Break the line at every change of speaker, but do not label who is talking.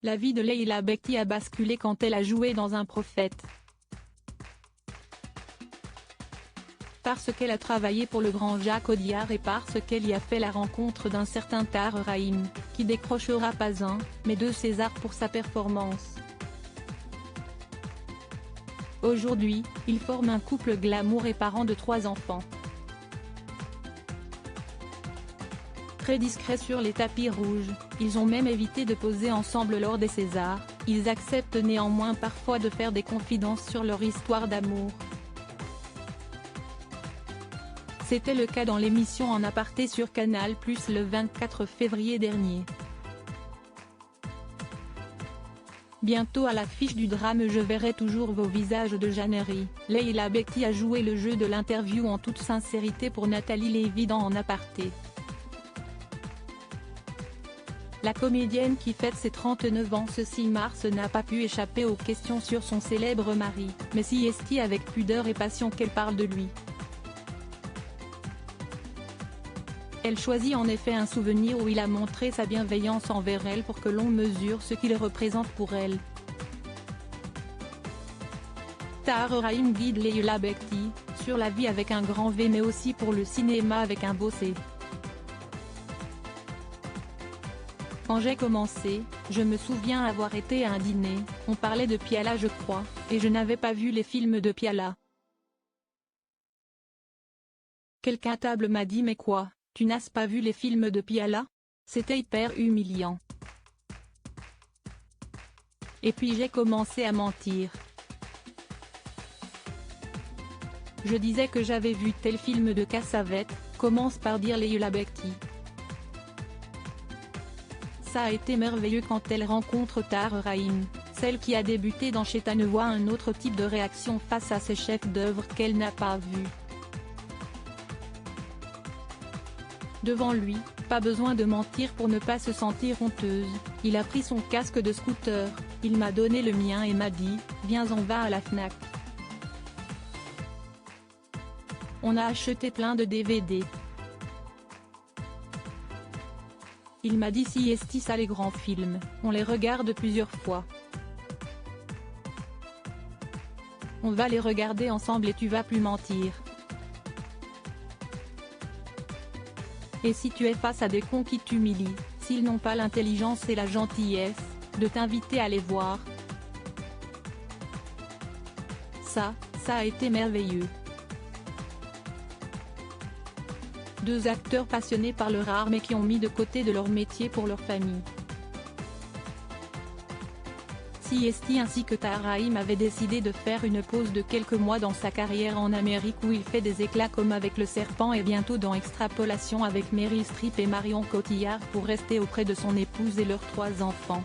La vie de Leila Bekti a basculé quand elle a joué dans Un prophète. Parce qu'elle a travaillé pour le grand Jacques Audiard et parce qu'elle y a fait la rencontre d'un certain Tahar Rahim, qui décrochera pas un, mais 2 Césars pour sa performance. Aujourd'hui, ils forment un couple glamour et parents de 3 enfants. Très discrets sur les tapis rouges, ils ont même évité de poser ensemble lors des Césars, ils acceptent néanmoins parfois de faire des confidences sur leur histoire d'amour. C'était le cas dans l'émission En aparté sur Canal+ le 24 février dernier. Bientôt à l'affiche du drame Je verrai toujours vos visages de Jeannery, Leila Bekti a joué le jeu de l'interview en toute sincérité pour Nathalie Lévy dans En aparté. La comédienne qui fête ses 39 ans ce 6 mars n'a pas pu échapper aux questions sur son célèbre mari, mais s'y est avec pudeur et passion qu'elle parle de lui. Elle choisit en effet un souvenir où il a montré sa bienveillance envers elle pour que l'on mesure ce qu'il représente pour elle. Tahar Rahim guide Leila Bekti, sur la vie avec un grand V mais aussi pour le cinéma avec un beau C. Quand j'ai commencé, je me souviens avoir été à un dîner, on parlait de Piala je crois, et je n'avais pas vu les films de Piala. Quelqu'un à table m'a dit mais quoi, tu n'as pas vu les films de Piala? C'était hyper humiliant. Et puis j'ai commencé à mentir. Je disais que j'avais vu tel film de Cassavetes, commence par dire Leila Bekti. Ça a été merveilleux quand elle rencontre Tahar Rahim, celle qui a débuté dans Chétane voit un autre type de réaction face à ses chefs d'œuvre qu'elle n'a pas vus. Devant lui, pas besoin de mentir pour ne pas se sentir honteuse, il a pris son casque de scooter, il m'a donné le mien et m'a dit, viens on va à la Fnac. On a acheté plein de DVD. Il m'a dit si est-ce ça les grands films, on les regarde plusieurs fois. On va les regarder ensemble et tu vas plus mentir. Et si tu es face à des cons qui t'humilient, s'ils n'ont pas l'intelligence et la gentillesse, de t'inviter à les voir. Ça a été merveilleux. 2 acteurs passionnés par leur art mais qui ont mis de côté de leur métier pour leur famille. Siesti ainsi que Tahar Rahim avait décidé de faire une pause de quelques mois dans sa carrière en Amérique où il fait des éclats comme avec Le Serpent et bientôt dans Extrapolation avec Meryl Streep et Marion Cotillard pour rester auprès de son épouse et leurs 3 enfants.